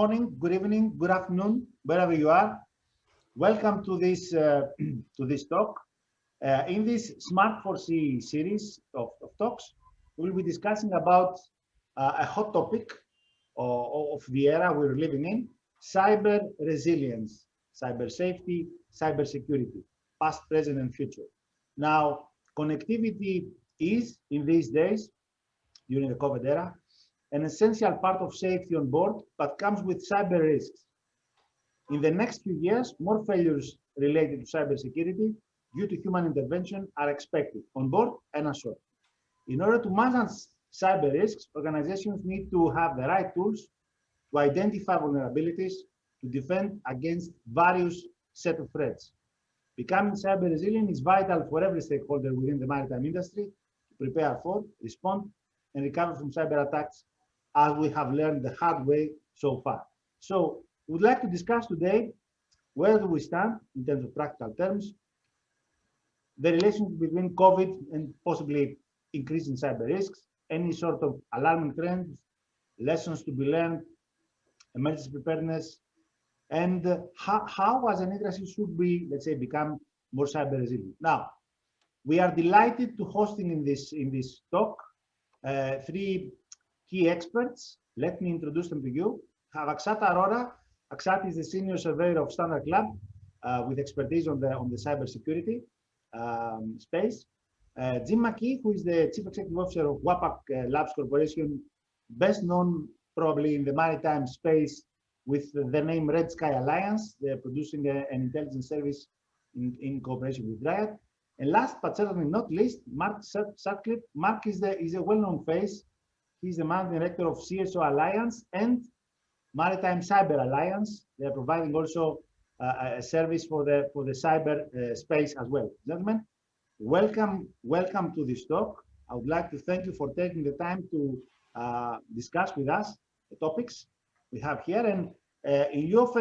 morning, good evening, good afternoon, wherever you are. Welcome to this to this talk. In this SMART4SEA series of talks, we will be discussing about a hot topic of the era we're living in: cyber resilience, cyber safety, cyber security, past, present, and future. Now, connectivity is, in these days, during the COVID era, an essential part of safety on board, but comes with cyber risks. In the next few years, more failures related to cybersecurity due to human intervention are expected on board and ashore. In order to manage cyber risks, organizations need to have the right tools to identify vulnerabilities, to defend against various set of threats. Becoming cyber resilient is vital for every stakeholder within the maritime industry to prepare for, respond, and recover from cyber attacks, as we have learned the hard way so far. So we would like to discuss today where do we stand in terms of practical terms, the relationship between COVID and possibly increasing cyber risks, any sort of alarming trends, lessons to be learned, emergency preparedness, and how as an industry should we, let's say, become more cyber resilient. Now, we are delighted to hosting in this talk three key experts. Let me introduce them to you. Have Akshat Arora. Akshat is the senior surveyor of Standard Club with expertise on the cybersecurity space. Jim McKee, who is the chief executive officer of WAPAC Labs Corporation, best known probably in the maritime space with the name Red Sky Alliance. They're producing an intelligence service in cooperation with Riot. And last but certainly not least, Mark Sutcliffe. Mark is a well-known face. He's the managing director of CSO Alliance and Maritime Cyber Alliance. They are providing also a service for the cyber space as well. Gentlemen, welcome to this talk. I would like to thank you for taking the time to discuss with us the topics we have here. And in your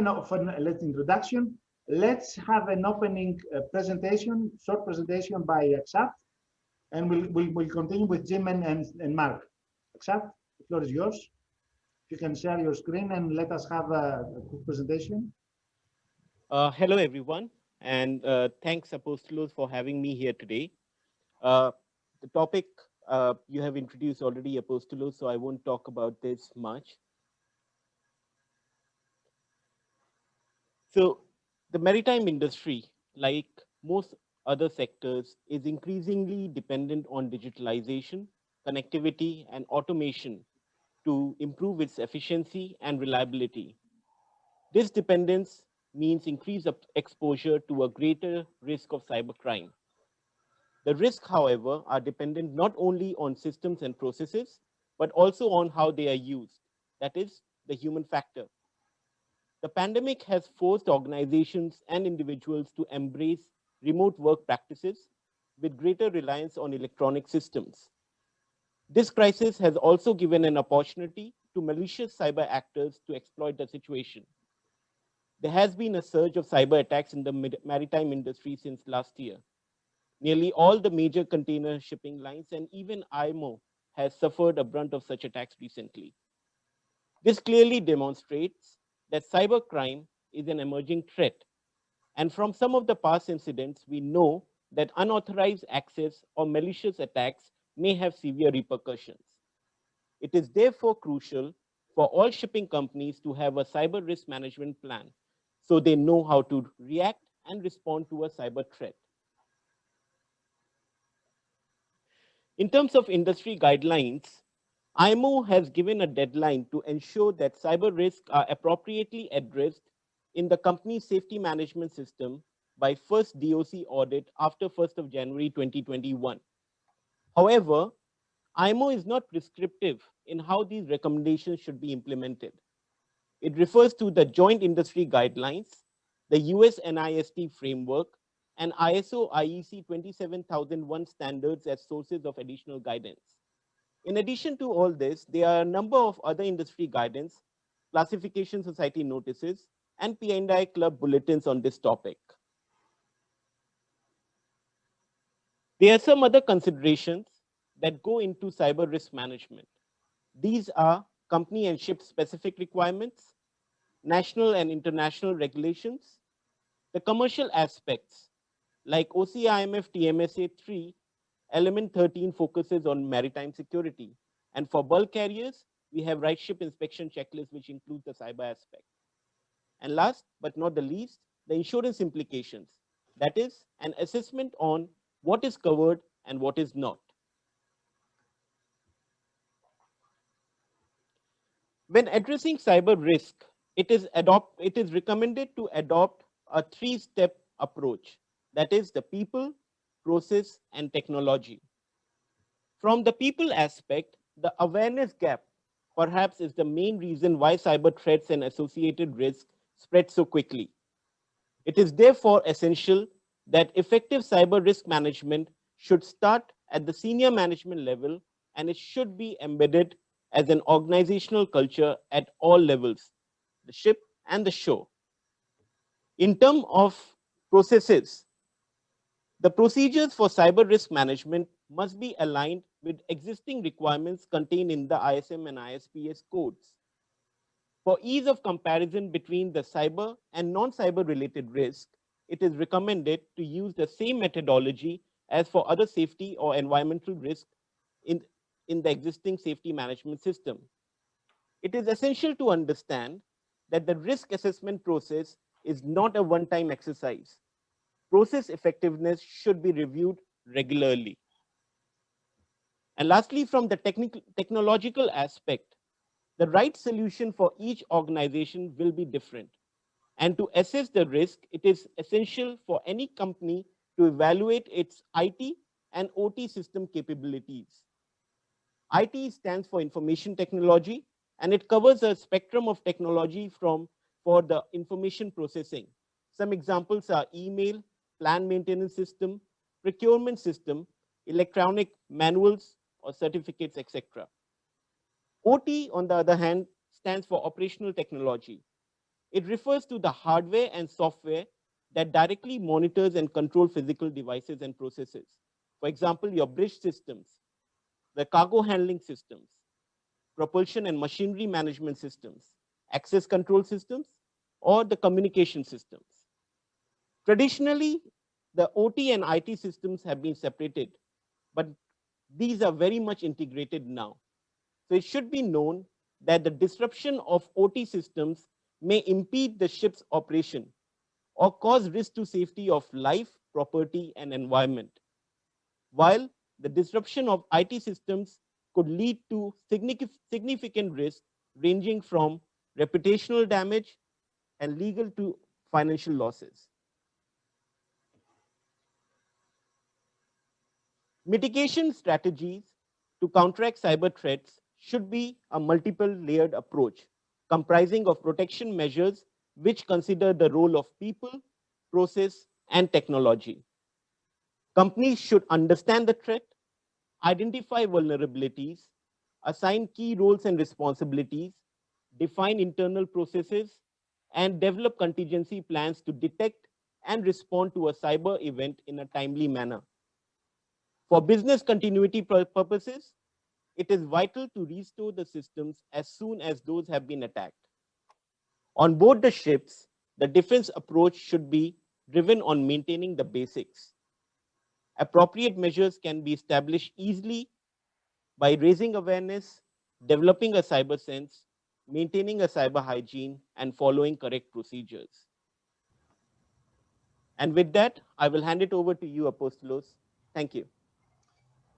introduction, let's have an opening presentation, short presentation by Akshat, and we'll continue with Jim and Mark. Akshat, the floor is yours. If you can share your screen and let us have a quick presentation. Hello, everyone, and thanks, Apostolos, for having me here today. The topic you have introduced already, Apostolos, so I won't talk about this much. So the maritime industry, like most other sectors, is increasingly dependent on digitalization, connectivity, and automation to improve its efficiency and reliability. This dependence means increased exposure to a greater risk of cybercrime. The risks, however, are dependent not only on systems and processes, but also on how they are used, that is, the human factor. The pandemic has forced organizations and individuals to embrace remote work practices with greater reliance on electronic systems. This crisis has also given an opportunity to malicious cyber actors to exploit the situation. There has been a surge of cyber attacks in the maritime industry since last year. Nearly all the major container shipping lines and even IMO has suffered a brunt of such attacks recently. This clearly demonstrates that cybercrime is an emerging threat. And from some of the past incidents, we know that unauthorized access or malicious attacks may have severe repercussions. It is therefore crucial for all shipping companies to have a cyber risk management plan so they know how to react and respond to a cyber threat. In terms of industry guidelines, IMO has given a deadline to ensure that cyber risks are appropriately addressed in the company's safety management system by first DOC audit after 1st of January 2021. However, IMO is not prescriptive in how these recommendations should be implemented. It refers to the Joint Industry Guidelines, the US NIST framework, and ISO IEC 27001 standards as sources of additional guidance. In addition to all this, there are a number of other industry guidance, classification society notices, and P&I club bulletins on this topic. There are some other considerations that go into cyber risk management. These are company and ship specific requirements, national and international regulations, the commercial aspects like OCIMF TMSA 3, element 13 focuses on maritime security. And for bulk carriers, we have right ship inspection checklist, which includes the cyber aspect. And last but not the least, the insurance implications. That is an assessment on what is covered and what is not. When addressing cyber risk, it is recommended to adopt a three-step approach. That is the people, process, and technology. From the people aspect, the awareness gap perhaps is the main reason why cyber threats and associated risks spread so quickly. It is therefore essential that effective cyber risk management should start at the senior management level, and it should be embedded as an organizational culture at all levels, the ship and the shore. In terms of processes, the procedures for cyber risk management must be aligned with existing requirements contained in the ISM and ISPS codes. For ease of comparison between the cyber and non-cyber related risk, it is recommended to use the same methodology as for other safety or environmental risk in, in the existing safety management system. It is essential to understand that the risk assessment process is not a one-time exercise. Process effectiveness should be reviewed regularly. And lastly, from the technological aspect, the right solution for each organization will be different. And to assess the risk, it is essential for any company to evaluate its IT and OT system capabilities. IT stands for information technology, and it covers a spectrum of technology for the information processing. Some examples are email, plan maintenance system, procurement system, electronic manuals or certificates, etc. OT, on the other hand, stands for operational technology. It refers to the hardware and software that directly monitors and control physical devices and processes. For example, your bridge systems, the cargo handling systems, propulsion and machinery management systems, access control systems, or the communication systems. Traditionally, the OT and IT systems have been separated, but these are very much integrated now. So it should be known that the disruption of OT systems may impede the ship's operation or cause risk to safety of life, property, and environment, while the disruption of IT systems could lead to significant risk ranging from reputational damage and legal to financial losses. Mitigation strategies to counteract cyber threats should be a multiple layered approach comprising of protection measures which consider the role of people, process, and technology. Companies should understand the threat, identify vulnerabilities, assign key roles and responsibilities, define internal processes, and develop contingency plans to detect and respond to a cyber event in a timely manner. For business continuity purposes, it is vital to restore the systems as soon as those have been attacked. On board the ships, the defense approach should be driven on maintaining the basics. Appropriate measures can be established easily by raising awareness, developing a cyber sense, maintaining a cyber hygiene, and following correct procedures. And with that, I will hand it over to you, Apostolos. Thank you.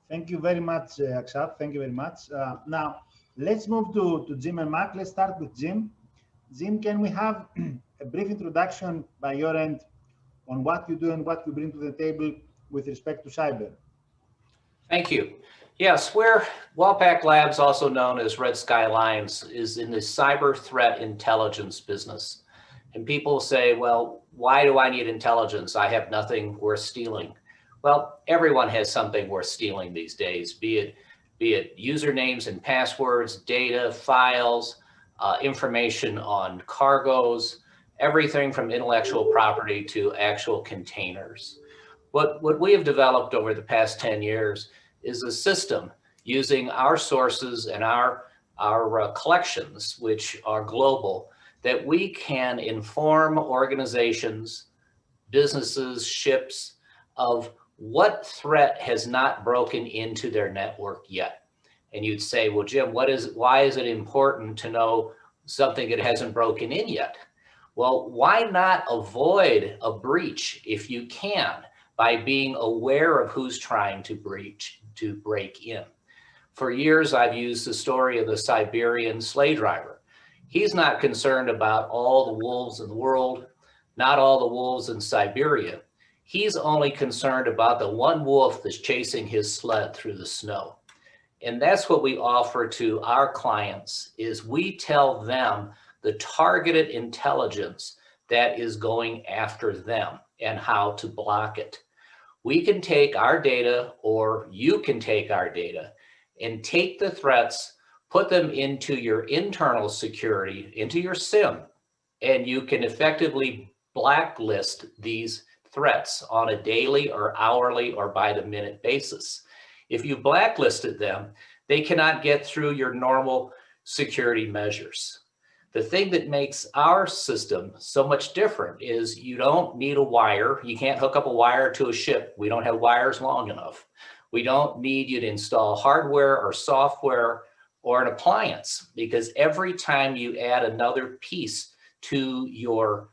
Thank you very much, Akshat. Thank you very much. Now, let's move to Jim and Mark. Let's start with Jim. Jim, can we have a brief introduction by your end on what you do and what you bring to the table with respect to cyber? Thank you. Yes, Wellpack Labs, also known as Red Sky Alliance, is in the cyber threat intelligence business. And people say, well, why do I need intelligence? I have nothing worth stealing. Well, everyone has something worth stealing these days, be it usernames and passwords, data, files, information on cargoes, everything from intellectual property to actual containers. What we have developed over the past 10 years is a system using our sources and our collections, which are global, that we can inform organizations, businesses, ships of what threat has not broken into their network yet. And you'd say, well, Jim, why is it important to know something that hasn't broken in yet? Well, why not avoid a breach if you can by being aware of who's trying to break in? For years, I've used the story of the Siberian sleigh driver. He's not concerned about all the wolves in the world, not all the wolves in Siberia. He's only concerned about the one wolf that's chasing his sled through the snow. And that's what we offer to our clients, is we tell them the targeted intelligence that is going after them and how to block it. We can take our data, or you can take our data and take the threats, put them into your internal security, into your SIM, and you can effectively blacklist these threats on a daily or hourly or by the minute basis. If you blacklisted them, they cannot get through your normal security measures. The thing that makes our system so much different is you don't need a wire. You can't hook up a wire to a ship. We don't have wires long enough. We don't need you to install hardware or software or an appliance, because every time you add another piece to your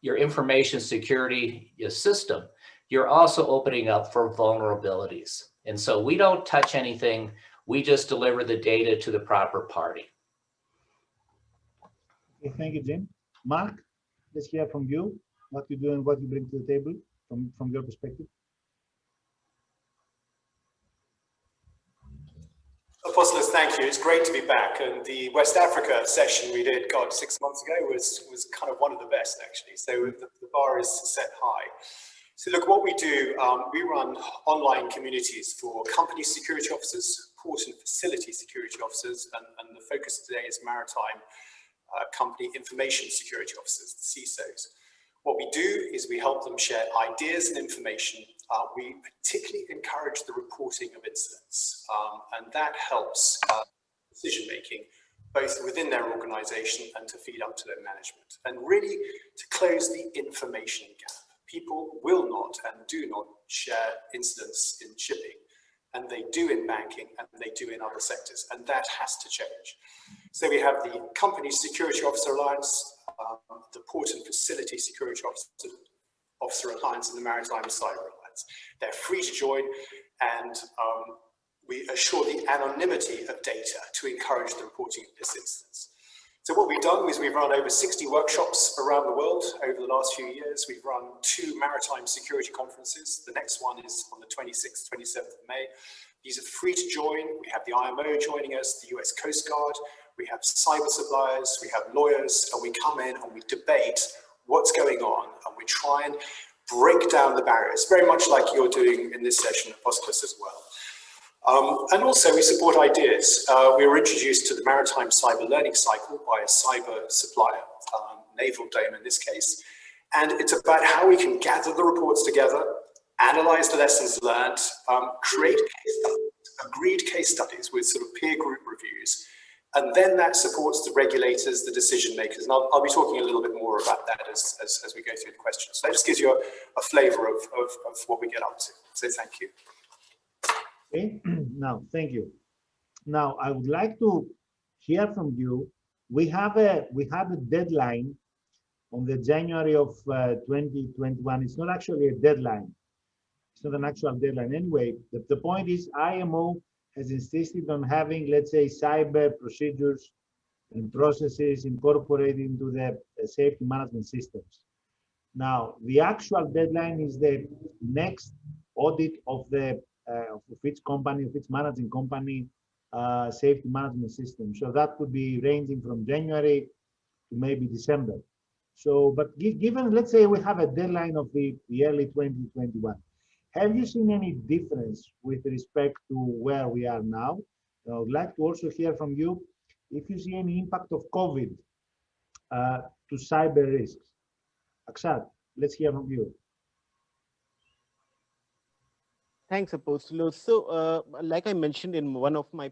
information security system, you're also opening up for vulnerabilities. And so we don't touch anything. We just deliver the data to the proper party. Okay, thank you, Jim. Mark, let's hear from you, what you do and what you bring to the table from your perspective. Apostolos, thank you. It's great to be back. And the West Africa session we did, God, 6 months ago was kind of one of the best, actually. So the bar is set high. So look, what we do, we run online communities for company security officers, port and facility security officers, and the focus today is maritime company information security officers, the CISOs. What we do is we help them share ideas and information. We particularly encourage the reporting of incidents, and that helps decision-making, both within their organization and to feed up to their management, and really to close the information gap. People will not and do not share incidents in shipping, and they do in banking, and they do in other sectors, and that has to change. So we have the Company Security Officer Alliance, the Port and Facility Security Officer Alliance, and the Maritime Cyber Alliance. They're free to join, and we assure the anonymity of data to encourage the reporting of these incidents. So what we've done is we've run over 60 workshops around the world over the last few years. We've run 2 maritime security conferences. The next one is on the 26th, 27th of May. These are free to join. We have the IMO joining us, the US Coast Guard. We have cyber suppliers, we have lawyers, and we come in and we debate what's going on, and we try and break down the barriers, very much like you're doing in this session at Apostolos as well. And also we support ideas. We were introduced to the maritime cyber learning cycle by a cyber supplier, Naval Dome in this case, and it's about how we can gather the reports together, analyze the lessons learned, create case studies, agreed case studies with sort of peer group reviews, and then that supports the regulators, the decision makers. And I'll be talking a little bit more about that as we go through the questions. So that just gives you a flavor of what we get up to. So thank you. Okay, now, thank you. Now, I would like to hear from you. We had a deadline on the January of 2021. It's not actually a deadline. It's not an actual deadline. Anyway, the point is IMO has insisted on having, let's say, cyber procedures and processes incorporated into the safety management systems. Now, the actual deadline is the next audit of each company, of each managing company safety management system. So that could be ranging from January to maybe December. So, but given, let's say we have a deadline of the early 2021, have you seen any difference with respect to where we are now? I would like to also hear from you if you see any impact of COVID to cyber risks. Akshat, let's hear from you. Thanks, Apostolos. So, like I mentioned in one of my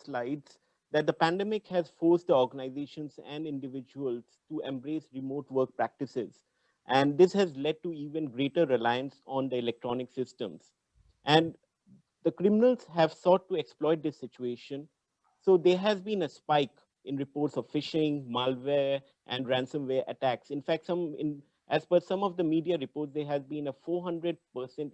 slides, that the pandemic has forced the organizations and individuals to embrace remote work practices. And this has led to even greater reliance on the electronic systems. And the criminals have sought to exploit this situation. So there has been a spike in reports of phishing, malware, and ransomware attacks. In fact, as per some of the media reports, there has been a 400%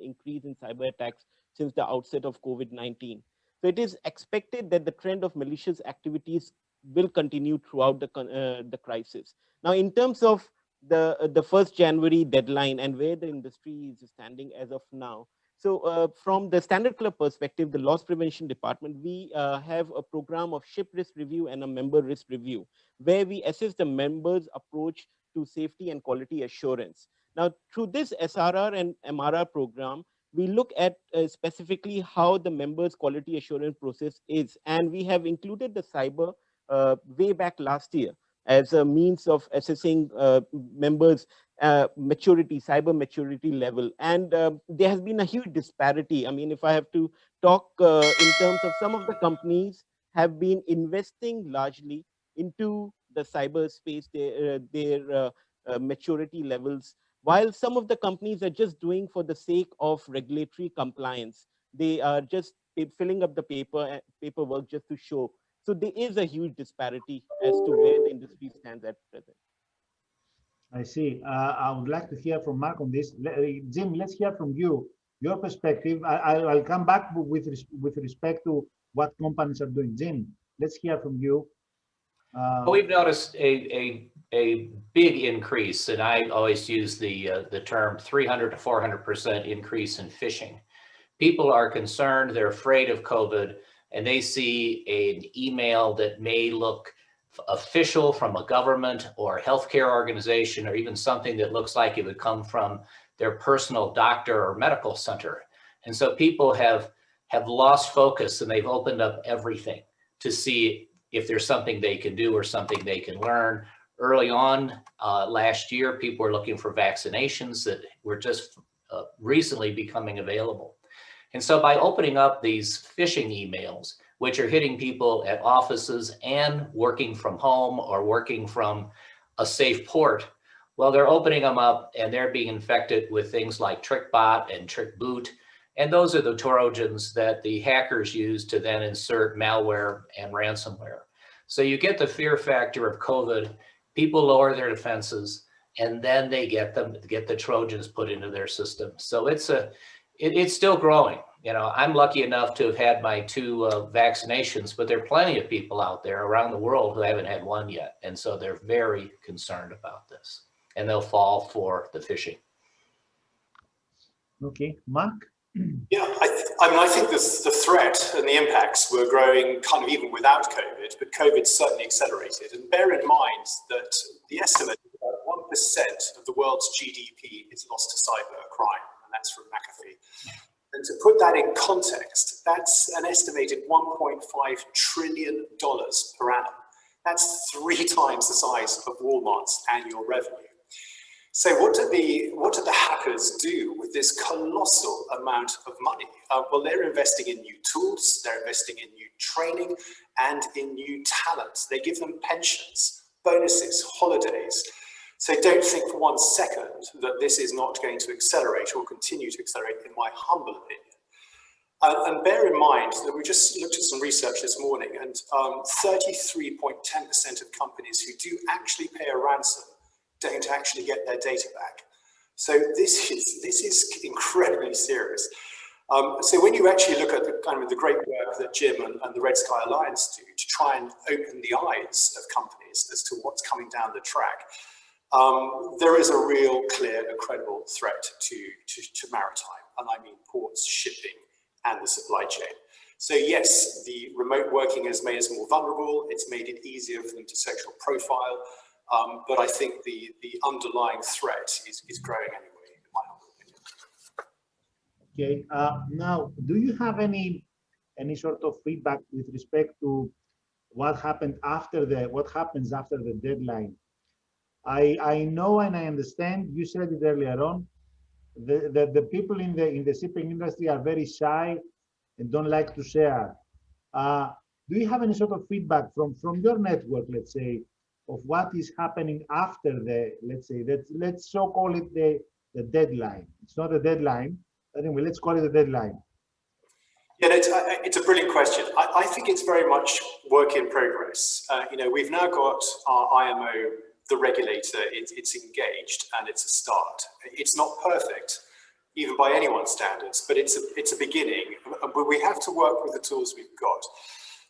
increase in cyber attacks since the outset of COVID-19. So it is expected that the trend of malicious activities will continue throughout the crisis. Now, in terms of the 1st January deadline and where the industry is standing as of now, so from the Standard Club perspective, the loss prevention department, we have a program of ship risk review and a member risk review, where we assess the members' approach to safety and quality assurance. Now, through this SRR and MRR program, we look at specifically how the members' quality assurance process is. And we have included the cyber way back last year as a means of assessing members' maturity, cyber maturity level. And there has been a huge disparity. I mean, if I have to talk in terms of some of the companies have been investing largely into the cyberspace, their maturity levels, while some of the companies are just doing for the sake of regulatory compliance. They are just filling up the paperwork just to show. So there is a huge disparity as to where the industry stands at present. I see. I would like to hear from Mark on this. Jim, let's hear from you, your perspective. I'll come back with respect to what companies are doing. Jim, let's hear from you. Well, we've noticed a big increase, and I always use the term 300 to 400% increase in phishing. People are concerned, they're afraid of COVID, and they see an email that may look official from a government or healthcare organization, or even something that looks like it would come from their personal doctor or medical center. And so people have lost focus, and they've opened up everything to see if there's something they can do or something they can learn. Early on last year, people were looking for vaccinations that were just recently becoming available. And so by opening up these phishing emails, which are hitting people at offices and working from home or working from a safe port, well, they're opening them up and they're being infected with things like TrickBot and TrickBoot. And those are the Trojans that the hackers use to then insert malware and ransomware. So you get the fear factor of COVID, people lower their defenses, and then they get the Trojans put into their system. So it's still growing. You know, I'm lucky enough to have had my 2 vaccinations, but there are plenty of people out there around the world who haven't had one yet. And so they're very concerned about this, and they'll fall for the phishing. Okay, Mark? Yeah, I think the threat and the impacts were growing kind of even without COVID, but COVID certainly accelerated. And bear in mind that the estimate is about 1% of the world's GDP is lost to cyber crime, and that's from McAfee. And to put that in context, that's an estimated $1.5 trillion per annum. That's 3 times the size of Walmart's annual revenue. So what do the hackers do with this colossal amount of money? Well, they're investing in new tools, they're investing in new training, and in new talent. They give them pensions, bonuses, holidays. So don't think for 1 second that this is not going to accelerate or continue to accelerate, in my humble opinion. And bear in mind that we just looked at some research this morning, and 33.10% of companies who do actually pay a ransom don't actually get their data back. So this is incredibly serious. So when you actually look at the great work that Jim and the Red Sky Alliance do to try and open the eyes of companies as to what's coming down the track, there is a real, clear, and credible threat to maritime, and I mean ports, shipping, and the supply chain. So yes, the remote working has made us more vulnerable. It's made it easier for them to social profile. But I think the underlying threat is growing anyway, in my humble opinion. Okay. Now, do you have any sort of feedback with respect to what happens after the deadline? I know and I understand. You said it earlier on. The people in the shipping industry are very shy and don't like to share. do you have any sort of feedback from your network, let's say, of what is happening after the, let's say, that let's so call it the deadline? It's not a deadline. Anyway, let's call it a deadline. Yeah, it's a brilliant question. I think it's very much work in progress. You know, we've now got our IMO, the regulator, it's engaged, and it's a start. It's not perfect, even by anyone's standards, but it's a beginning. But we have to work with the tools we've got.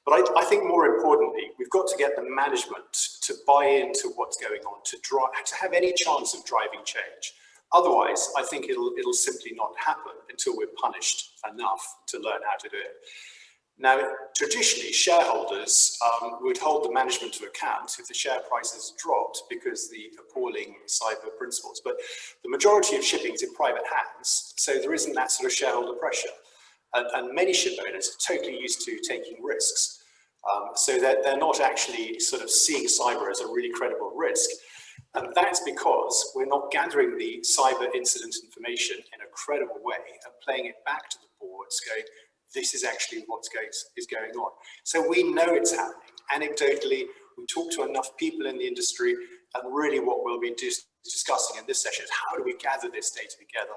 But I think more importantly, we've got to get the management to buy into what's going on, to have any chance of driving change. Otherwise, I think it'll simply not happen until we're punished enough to learn how to do it. Now, traditionally, shareholders would hold the management to account if the share prices dropped because the appalling cyber principles. But the majority of shipping is in private hands, so there isn't that sort of shareholder pressure. And many ship owners are totally used to taking risks. So that they're not actually sort of seeing cyber as a really credible risk. And that's because we're not gathering the cyber incident information in a credible way and playing it back to the boards going, this is actually what's going on. So we know it's happening. Anecdotally, we talk to enough people in the industry, and really what we'll be discussing in this session is how do we gather this data together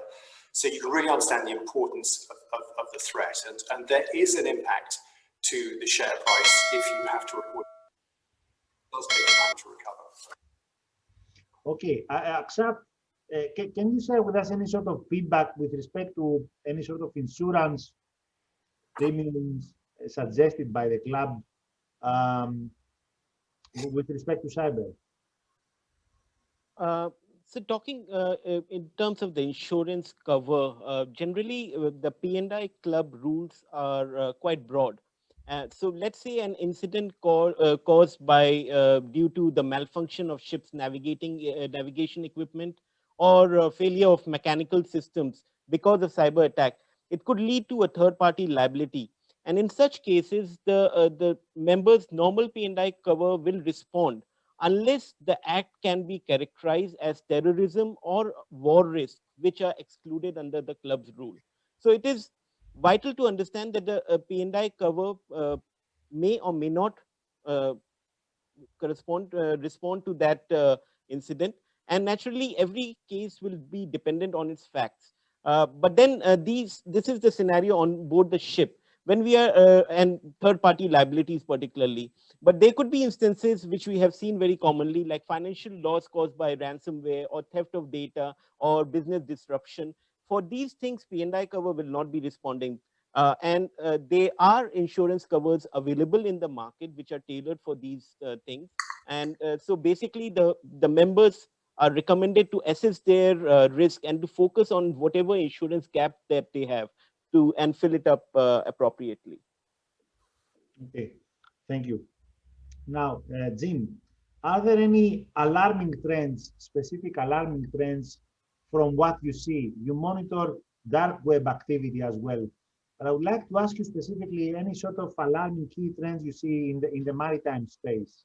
so you can really understand the importance of the threat. And there is an impact to the share price if you have to report. It does take time to recover. Okay, Akshat, can you share with us any sort of feedback with respect to any sort of insurance premiums suggested by the club with respect to cyber? So talking in terms of the insurance cover, generally the P&I club rules are quite broad. So let's say an incident caused by due to the malfunction of ships navigation equipment or failure of mechanical systems because of cyber attack, it could lead to a third-party liability. And in such cases, the members' normal P&I cover will respond unless the act can be characterized as terrorism or war risk, which are excluded under the club's rule. So it is vital to understand that the P&I cover may or may not respond to that incident, and naturally every case will be dependent on its facts. But then this is the scenario on board the ship when we are and third-party liabilities particularly. But there could be instances which we have seen very commonly, like financial loss caused by ransomware or theft of data or business disruption. For these things, P&I cover will not be responding. And there are insurance covers available in the market which are tailored for these things. And so basically the members are recommended to assess their risk and to focus on whatever insurance gap that they have and fill it up appropriately. Okay, thank you. Now, Jim, are there any alarming trends, specific alarming trends from what you see? You monitor dark web activity as well. But I would like to ask you specifically any sort of alarming key trends you see in the maritime space.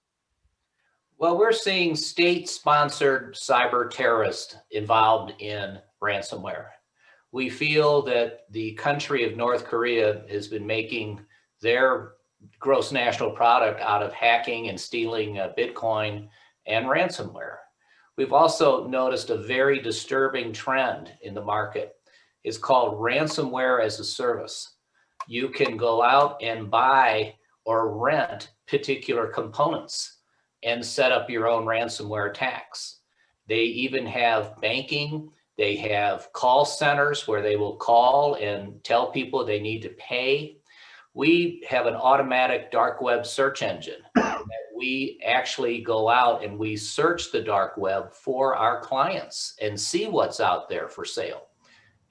Well, we're seeing state-sponsored cyber terrorists involved in ransomware. We feel that the country of North Korea has been making their gross national product out of hacking and stealing Bitcoin and ransomware. We've also noticed a very disturbing trend in the market. It's called ransomware as a service. You can go out and buy or rent particular components and set up your own ransomware attacks. They even have banking. They have call centers where they will call and tell people they need to pay. We have an automatic dark web search engine that we actually go out and we search the dark web for our clients and see what's out there for sale.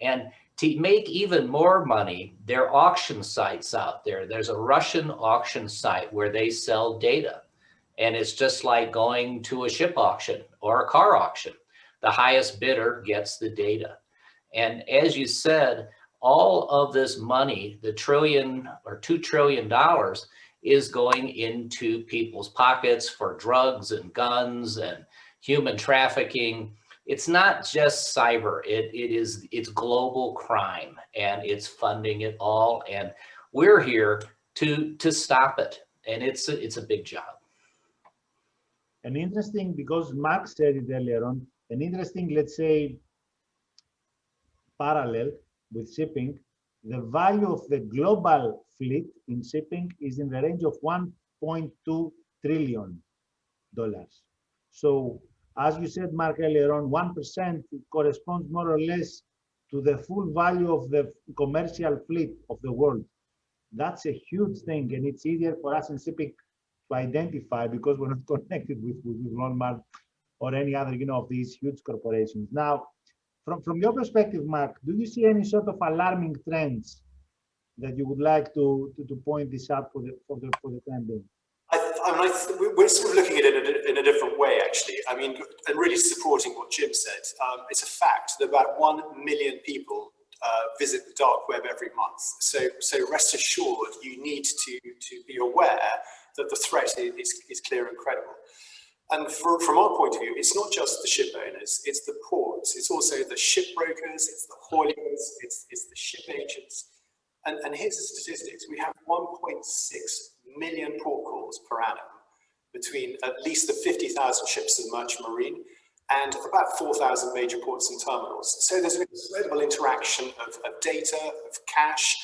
And to make even more money, there are auction sites out there. There's a Russian auction site where they sell data. And it's just like going to a ship auction or a car auction. The highest bidder gets the data. And as you said, all of this money, the trillion or $2 trillion, is going into people's pockets for drugs and guns and human trafficking. It's not just cyber, it's global crime, and it's funding it all. And we're here to stop it. And it's a big job. And interesting, because Mark said it earlier on, an interesting, let's say, parallel with shipping, the value of the global fleet in shipping is in the range of $1.2 trillion. So, as you said, Mark, earlier on, 1% corresponds more or less to the full value of the commercial fleet of the world. That's a huge thing, and it's easier for us in shipping to identify because we're not connected with Walmart or any other, of these huge corporations. Now, from your perspective, Mark, do you see any sort of alarming trends that you would like to point this out for the time being? We're sort of looking at it in a different way, actually. I mean, and really supporting what Jim said. It's a fact that about 1 million people visit the dark web every month. So rest assured, you need to be aware that the threat is clear and credible. And from our point of view, it's not just the ship owners, it's the ports, it's also the ship brokers, it's the hauliers, it's the ship agents. And here's the statistics. We have 1.6 million port calls per annum between at least the 50,000 ships in merchant marine and about 4,000 major ports and terminals. So there's an incredible interaction of data, of cash,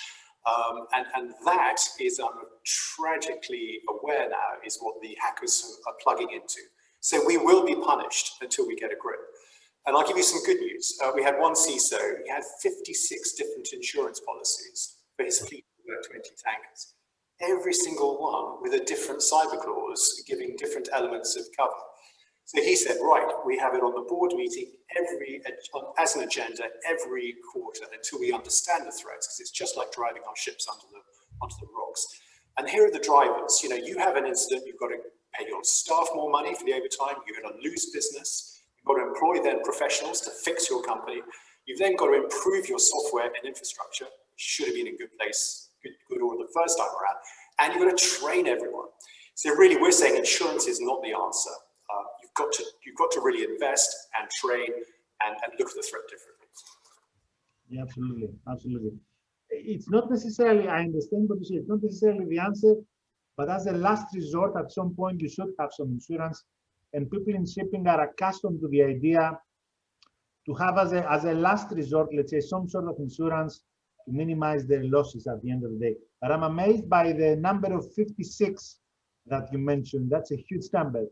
and that is, I'm tragically aware now, is what the hackers are plugging into. So we will be punished until we get a grip. And I'll give you some good news. We had one CISO, he had 56 different insurance policies for his fleet of 20 tankers. Every single one with a different cyber clause, giving different elements of cover. So he said, right, we have it on the board meeting as an agenda every quarter until we understand the threats, because it's just like driving our ships onto the rocks. And here are the drivers. You have an incident, you've got to pay your staff more money for the overtime, you're going to lose business, you've got to employ then professionals to fix your company, you've then got to improve your software and infrastructure, which should have been in good place, good order the first time around, and you've got to train everyone. So really, we're saying insurance is not the answer. You've got to really invest and train and look at the threat differently. Yeah, absolutely. It's not necessarily, I understand what you say, it's not necessarily the answer, but as a last resort, at some point, you should have some insurance. And people in shipping are accustomed to the idea to have as a last resort, let's say, some sort of insurance to minimize their losses at the end of the day. But I'm amazed by the number of 56 that you mentioned. That's a huge number.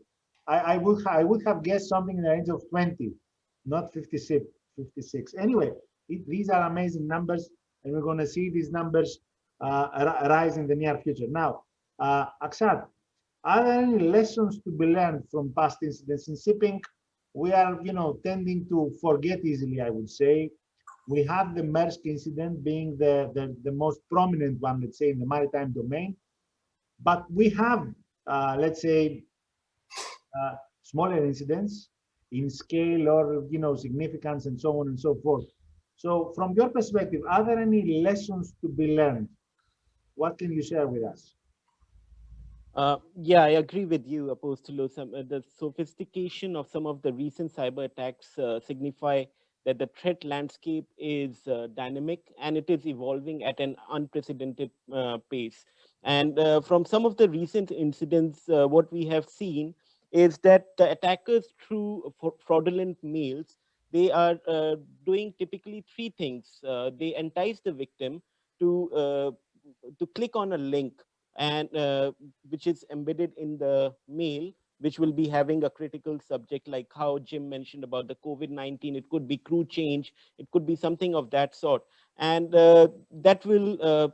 I would have guessed something in the range of 20, not 56. Anyway, these are amazing numbers, and we're going to see these numbers rise in the near future. Now, Akshat, are there any lessons to be learned from past incidents in shipping? We are, tending to forget easily, I would say. We have the Maersk incident being the most prominent one, let's say, in the maritime domain. But we have, let's say, smaller incidents in scale or significance and so on and so forth. So from your perspective, are there any lessons to be learned? What can you share with us? Yeah, I agree with you, Apostolos. The sophistication of some of the recent cyber attacks signify that the threat landscape is dynamic and it is evolving at an unprecedented pace. And from some of the recent incidents, what we have seen is that the attackers, through fraudulent mails, they are doing typically three things. They entice the victim to click on a link and which is embedded in the mail, which will be having a critical subject, like how Jim mentioned about the COVID-19. It could be crew change, it could be something of that sort, and that will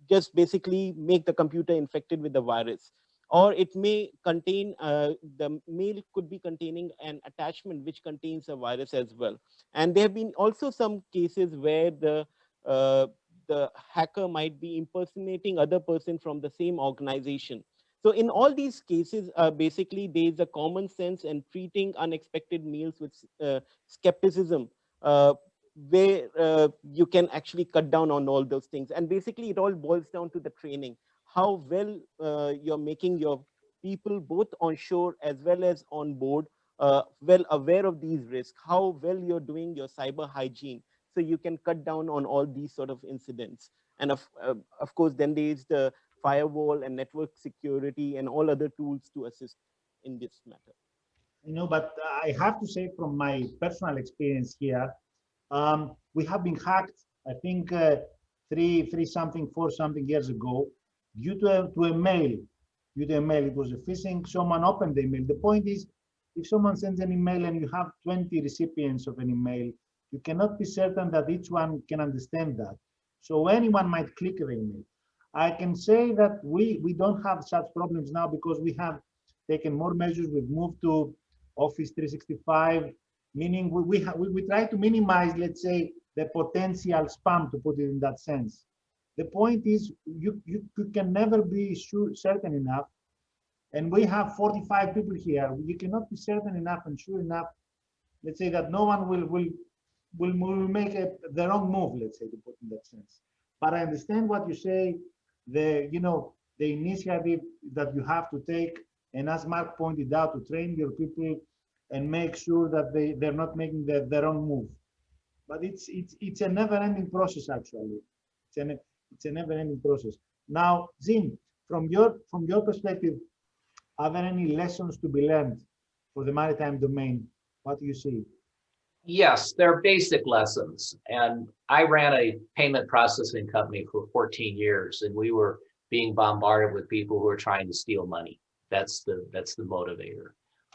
just basically make the computer infected with the virus. Or it may contain, the mail could be containing an attachment which contains a virus as well. And there have been also some cases where the hacker might be impersonating other person from the same organization. So in all these cases, basically there is a common sense and treating unexpected mails with skepticism, where you can actually cut down on all those things. And basically it all boils down to the training, how well you're making your people both on shore as well as on board well aware of these risks, how well you're doing your cyber hygiene, so you can cut down on all these sort of incidents. And of course, then there is the firewall and network security and all other tools to assist in this matter. But I have to say from my personal experience here, we have been hacked, I think, four something years ago, due to a mail. Due to a mail, it was a phishing. Someone opened the email. The point is, if someone sends an email and you have 20 recipients of an email, you cannot be certain that each one can understand that. So anyone might click the email. I can say that we don't have such problems now because we have taken more measures. We've moved to Office 365, meaning we try to minimize, let's say, the potential spam, to put it in that sense. The point is, you can never be certain enough, and we have 45 people here. You cannot be certain enough and sure enough, let's say, that no one will make the wrong move, let's say, to put in that sense. But I understand what you say, the initiative that you have to take, and as Mark pointed out, to train your people and make sure that they're not making the wrong move. But it's a never-ending process, actually. It's a never-ending process. Now, Jim, from your perspective, are there any lessons to be learned for the maritime domain? What do you see? Yes, they're basic lessons. And I ran a payment processing company for 14 years, and we were being bombarded with people who were trying to steal money. That's the motivator.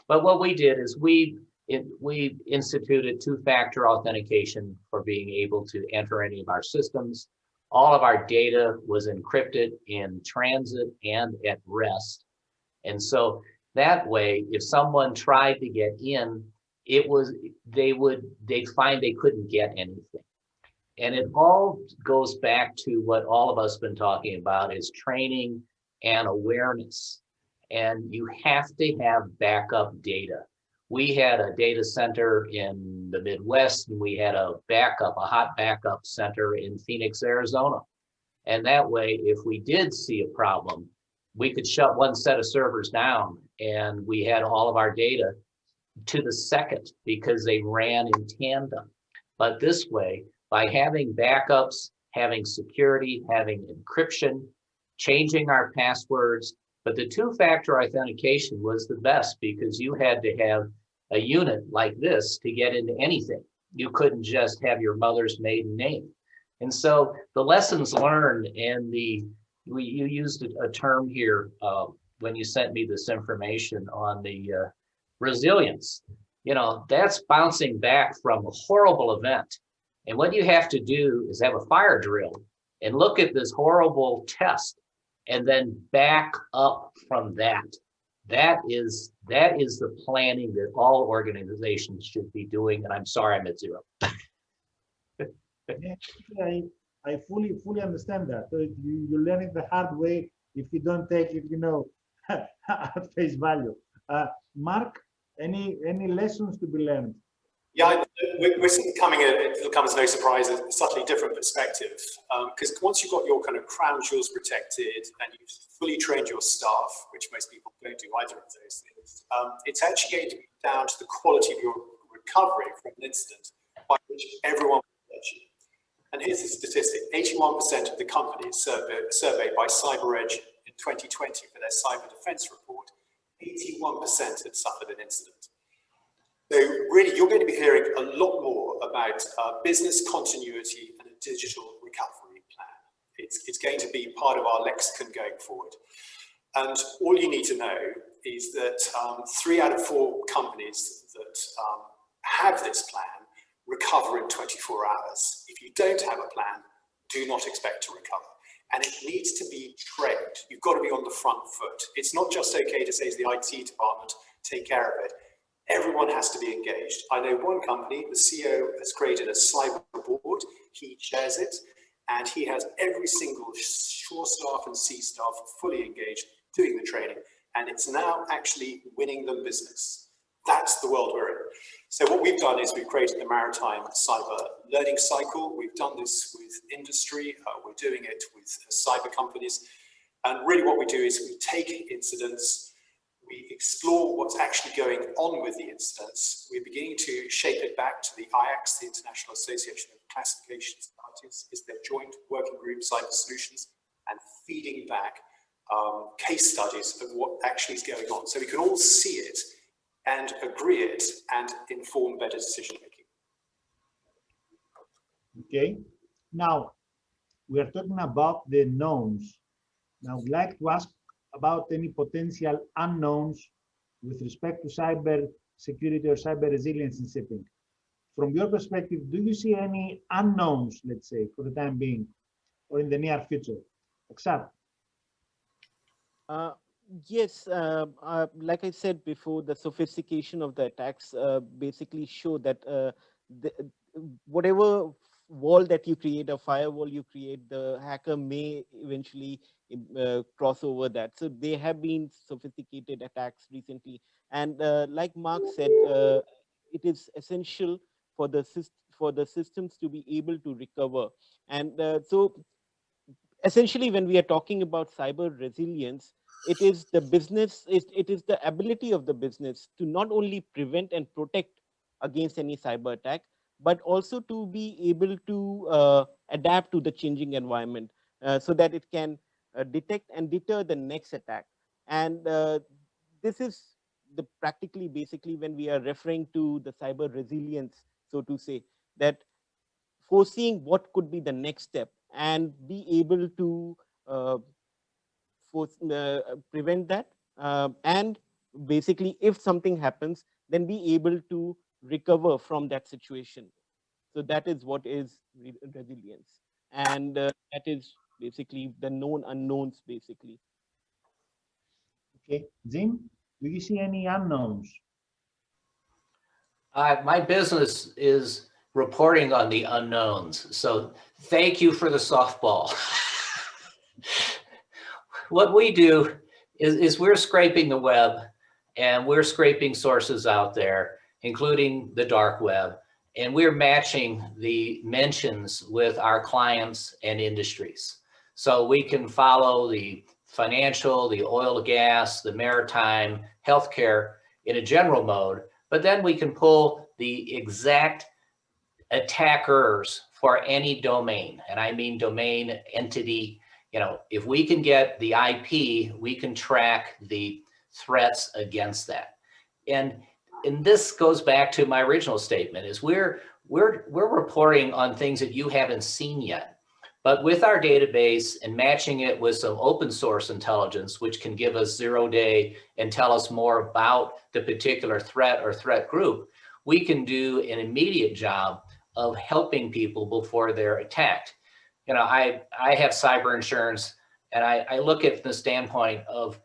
But what we did is we instituted two-factor authentication for being able to enter any of our systems. All of our data was encrypted in transit and at rest. And so that way, if someone tried to get in, they'd find they couldn't get anything. And it all goes back to what all of us been talking about, is training and awareness. And you have to have backup data. We had a data center in the Midwest, and we had a hot backup center in Phoenix, Arizona. And that way, if we did see a problem, we could shut one set of servers down, and we had all of our data to the second because they ran in tandem. But this way, by having backups, having security, having encryption, changing our passwords, but the two-factor authentication was the best because you had to have a unit like this to get into anything. You couldn't just have your mother's maiden name. And so the lessons learned, and you used a term here when you sent me this information on the resilience. That's bouncing back from a horrible event. And what you have to do is have a fire drill and look at this horrible test and then back up from that. That is the planning that all organizations should be doing. And I'm sorry I'm at zero. I fully understand that. So you learn it the hard way if you don't take it, at face value. Mark, any lessons to be learned? Yeah, we're coming in, it'll come as no surprise, a subtly different perspective. Because once you've got your kind of crown jewels protected and you've fully trained your staff, which most people don't do either of those things, it's actually going to be down to the quality of your recovery from an incident by which everyone will judge you. And here's the statistic: 81% of the companies surveyed by CyberEdge in 2020 for their cyber defense report, 81% had suffered an incident. So really, you're going to be hearing a lot more about business continuity and a digital recovery plan. It's going to be part of our lexicon going forward. And all you need to know is that 3 out of 4 companies that have this plan recover in 24 hours. If you don't have a plan, do not expect to recover. And it needs to be trained. You've got to be on the front foot. It's not just okay to say to the IT department, take care of it. Everyone has to be engaged. I know one company, the CEO has created a cyber board. He chairs it, and he has every single shore staff and sea staff fully engaged doing the training. And it's now actually winning them business. That's the world we're in. So what we've done is we've created the Maritime Cyber Learning Cycle. We've done this with industry. We're doing it with cyber companies. And really what we do is we take incidents, we explore what's actually going on with the incidents. We're beginning to shape it back to the IACS, the International Association of Classification Societies, is their joint working group, cyber solutions, and feeding back case studies of what actually is going on. So we can all see it and agree it and inform better decision making. Okay. Now, we are talking about the knowns. Now, I would like to ask about any potential unknowns with respect to cyber security or cyber resilience in shipping. From your perspective, do you see any unknowns, let's say, for the time being, or in the near future? Except. Yes, like I said before, the sophistication of the attacks basically show that the, whatever wall that you create, a firewall you create, the hacker may eventually cross over that. So there have been sophisticated attacks recently. And like Mark said, it is essential for the systems to be able to recover. And so essentially, when we are talking about cyber resilience, it is the business, it is the ability of the business to not only prevent and protect against any cyber attack, but also to be able to adapt to the changing environment so that it can detect and deter the next attack. And this is the practically basically when we are referring to the cyber resilience, so to say, that foreseeing what could be the next step and be able to uh, prevent that. And basically, if something happens, then be able to recover from that situation. So that is what is resilience. And that is basically the known unknowns, basically. Okay. Jim, do you see any unknowns? My business is reporting on the unknowns. So thank you for the softball. What we do is we're scraping the web, and we're scraping sources out there, including the dark web, and we're matching the mentions with our clients and industries. So we can follow the financial, the oil, gas, the maritime, healthcare in a general mode, but then we can pull the exact attackers for any domain. And I mean domain, entity. If we can get the IP, we can track the threats against that. And this goes back to my original statement, is we're reporting on things that you haven't seen yet. But with our database and matching it with some open source intelligence, which can give us 0-day and tell us more about the particular threat or threat group, we can do an immediate job of helping people before they're attacked. I have cyber insurance, and I look at the standpoint of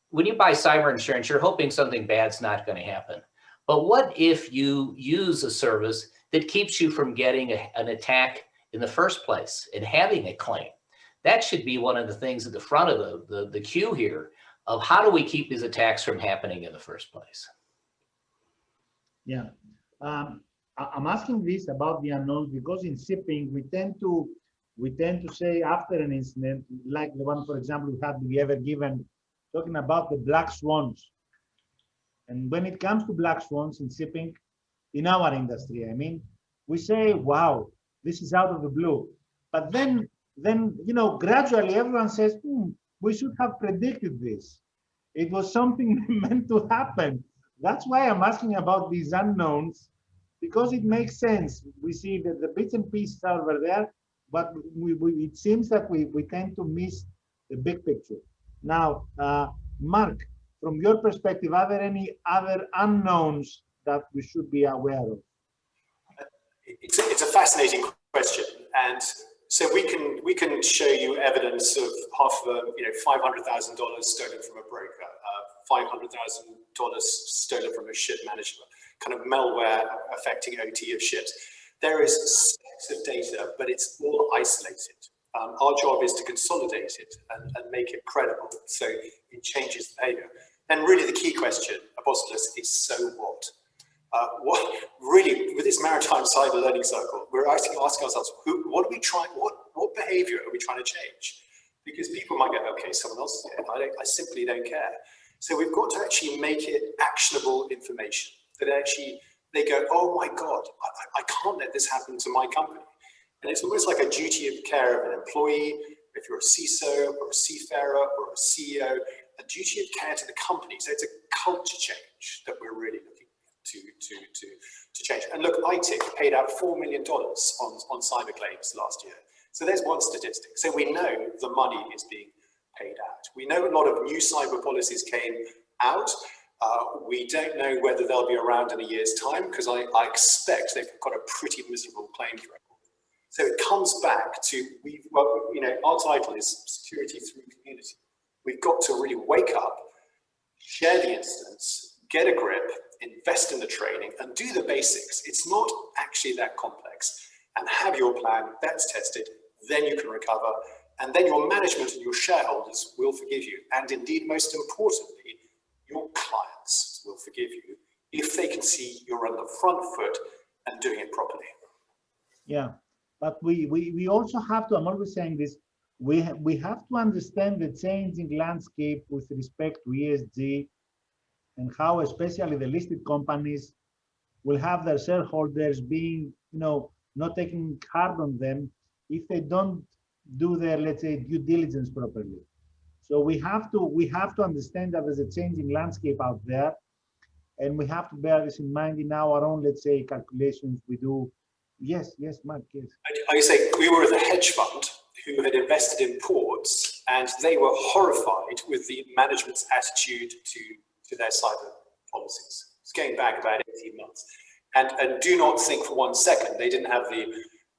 when you buy cyber insurance, you're hoping something bad's not going to happen. But what if you use a service that keeps you from getting an attack in the first place and having a claim? That should be one of the things at the front of the queue here of how do we keep these attacks from happening in the first place? Yeah. I'm asking this about the unknowns because in shipping we tend to say after an incident, like the one, for example, we ever given, talking about the black swans. And when it comes to black swans in shipping, in our industry, I mean, we say, wow, this is out of the blue. But then gradually everyone says, we should have predicted this. It was something meant to happen. That's why I'm asking about these unknowns, because it makes sense. We see that the bits and pieces are over there, but it seems that we tend to miss the big picture. Now, Mark, from your perspective, are there any other unknowns that we should be aware of? It's a fascinating question, and so we can show you evidence of $500,000 stolen from a broker, $500,000 stolen from a ship manager, kind of malware affecting OT of ships. There is stacks of data, but it's all isolated. Our job is to consolidate it and make it credible, so it changes the behavior. And really, the key question, Apostolos, is so what? What really, with this maritime cyber learning cycle, we're asking ourselves, what behavior are we trying to change? Because people might go, okay, someone else is here. I simply don't care. So we've got to actually make it actionable information that actually they go, oh my God, I can't let this happen to my company. And it's almost like a duty of care of an employee if you're a CISO or a seafarer or a CEO, a duty of care to the company. So it's a culture change that we're really looking to change. And look, ITIC paid out $4 million on cyber claims last year. So there's one statistic. So we know the money is being paid out. We know a lot of new cyber policies came out. We don't know whether they'll be around in a year's time, because I expect they've got a pretty miserable claims record. So it comes back to, our title is Security Through Community. We've got to really wake up, share the incidents, get a grip, invest in the training, and do the basics. It's not actually that complex. And have your plan, that's tested, then you can recover, and then your management and your shareholders will forgive you. And indeed, most importantly, your clients will forgive you if they can see you're on the front foot and doing it properly. Yeah, but we also have to, I'm always saying this, we have to understand the changing landscape with respect to ESG, and how especially the listed companies will have their shareholders being, not taking hard on them if they don't do their, let's say, due diligence properly. So we have to understand that there's a changing landscape out there, and we have to bear this in mind in our own, let's say, calculations we do. Yes, Mark, yes. I say we were the hedge fund who had invested in ports, and they were horrified with the management's attitude to their cyber policies. It's going back about 18 months. And do not think for 1 second they didn't have the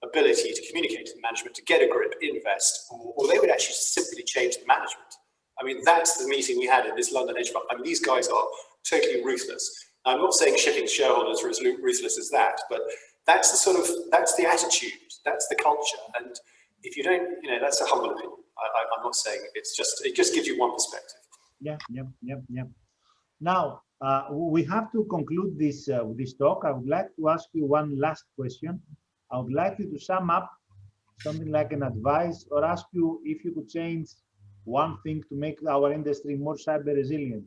ability to communicate to the management, to get a grip, invest, or they would actually simply change the management. I mean, that's the meeting we had in this London hedge fund. I mean, these guys are totally ruthless. Now, I'm not saying shipping shareholders are as ruthless as that, but that's the attitude, that's the culture. And if you don't, that's a humble opinion. I'm not saying it just gives you one perspective. Yeah. Now, we have to conclude this talk. I would like to ask you one last question. I would like you to sum up something like an advice, or ask you if you could change one thing to make our industry more cyber resilient.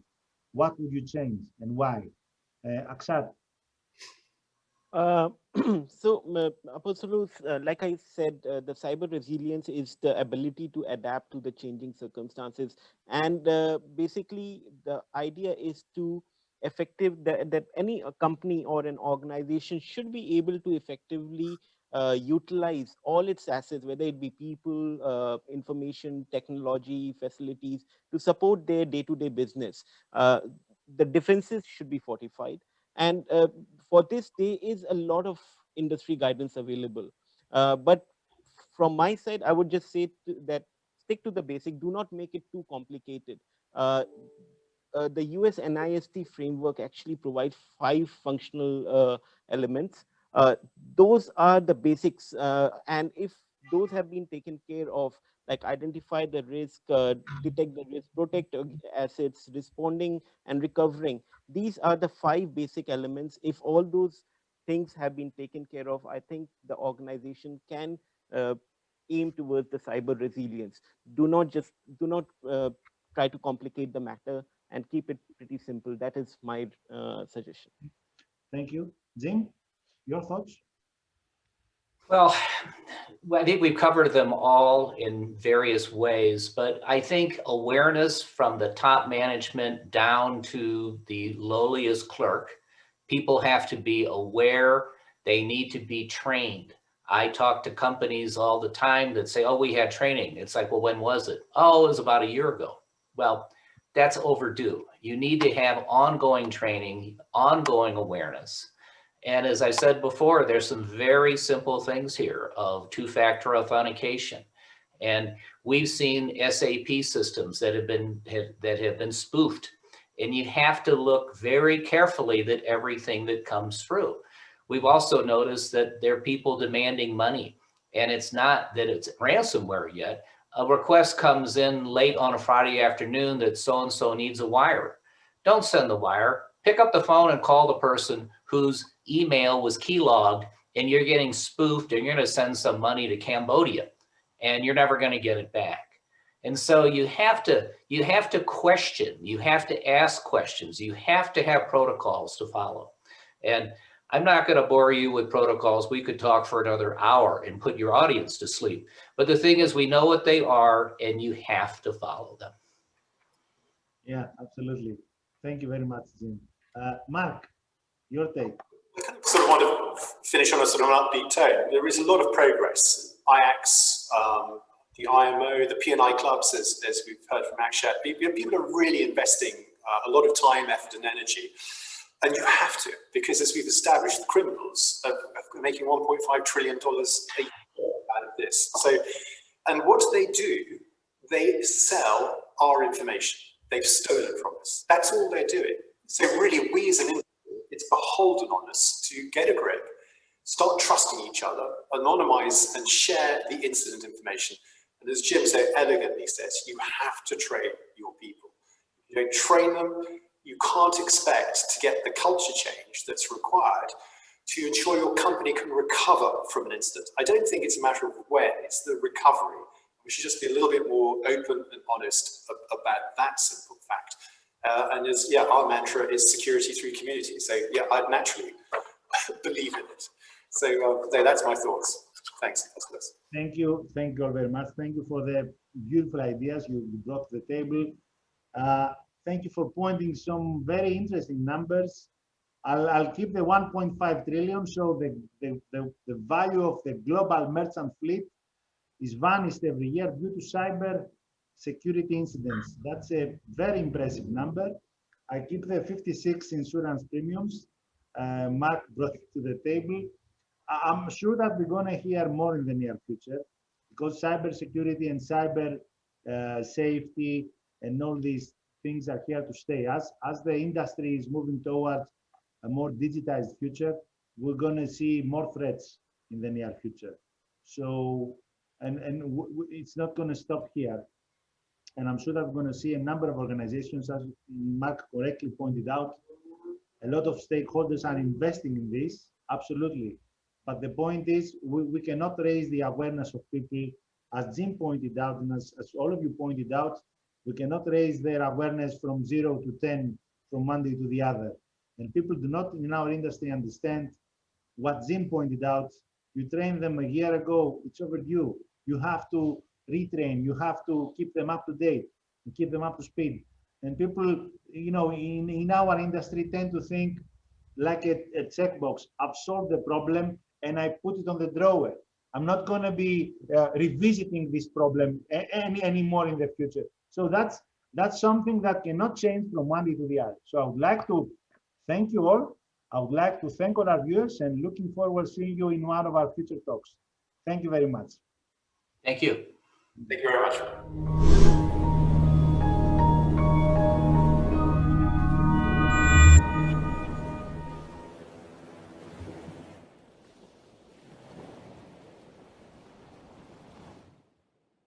What would you change and why? Akshat. Apostolos, like I said, the cyber resilience is the ability to adapt to the changing circumstances. And basically, the idea is to that any company or an organization should be able to effectively utilize all its assets, whether it be people, information, technology, facilities, to support their day-to-day business. The defenses should be fortified. And for this, there is a lot of industry guidance available. But from my side, I would just say that stick to the basic. Do not make it too complicated. The US NIST framework actually provides 5 functional elements. Those are the basics. And if those have been taken care of, like identify the risk, detect the risk, protect assets, responding and recovering, these are the 5 basic elements. If all those things have been taken care of, I think the organization can aim towards the cyber resilience. Do not try to complicate the matter, and keep it pretty simple. That is my suggestion. Thank you. Jim, your thoughts? Well, I think we've covered them all in various ways, but I think awareness from the top management down to the lowliest clerk, people have to be aware, they need to be trained. I talk to companies all the time that say, oh, we had training. It's like, well, when was it? Oh, it was about a year ago. Well, that's overdue. You need to have ongoing training, ongoing awareness. And as I said before, there's some very simple things here of 2-factor authentication. And we've seen SAP systems that have been spoofed. And you have to look very carefully that everything that comes through. We've also noticed that there are people demanding money. And it's not that it's ransomware yet. A request comes in late on a Friday afternoon that so-and-so needs a wire. Don't send the wire. Pick up the phone and call the person whose email was keylogged, and you're getting spoofed, and you're going to send some money to Cambodia, and you're never going to get it back. And so you have to question, you have to ask questions, you have to have protocols to follow. And I'm not going to bore you with protocols. We could talk for another hour and put your audience to sleep. But the thing is, we know what they are, and you have to follow them. Yeah, absolutely. Thank you very much, Jim. Mark, your take. I kind of sort of want to finish on a sort of an upbeat tone. There is a lot of progress. IACS, the IMO, the P&I clubs, as we've heard from Akshat, people are really investing a lot of time, effort, and energy. And you have to, because as we've established, the criminals are making $1.5 trillion a year out of this. So, and what do? They sell our information. They've stolen from us. That's all they're doing. So really, we as an industry, it's beholden on us to get a grip, start trusting each other, anonymize and share the incident information. And as Jim so elegantly says, you have to train your people. If you don't train them, you can't expect to get the culture change that's required to ensure your company can recover from an incident. I don't think it's a matter of when, it's the recovery. We should just be a little bit more open and honest about that simple fact. And as, yeah, our mantra is security through community. So yeah, I naturally believe in it. So that's my thoughts. Thanks. Thank you all very much. Thank you for the beautiful ideas you brought to the table. Thank you for pointing some very interesting numbers. I'll keep the 1.5 trillion. So the value of the global merchant fleet is vanished every year due to cyber security incidents. That's a very impressive number. I keep the 56 insurance premiums. Mark brought it to the table. I'm sure that we're going to hear more in the near future because cyber security and cyber safety and all these things are here to stay. As the industry is moving towards a more digitized future, we're going to see more threats in the near future. So, and it's not going to stop here. And I'm sure that we're going to see a number of organizations, as Mark correctly pointed out, a lot of stakeholders are investing in this, absolutely. But the point is, we cannot raise the awareness of people, as Jim pointed out, and as all of you pointed out, we cannot raise their awareness from 0 to 10 from one day to the other. And people do not in our industry understand what Jim pointed out. You trained them a year ago, it's overdue. You have to retrain, you have to keep them up to date and keep them up to speed. And people, you know, in our industry tend to think like a checkbox. I've solved the problem and I put it on the drawer. I'm not going to be revisiting this problem anymore in the future. So that's something that cannot change from one day to the other. So I would like to thank you all. I would like to thank all our viewers and looking forward to seeing you in one of our future talks. Thank you very much. Thank you. Thank you very much.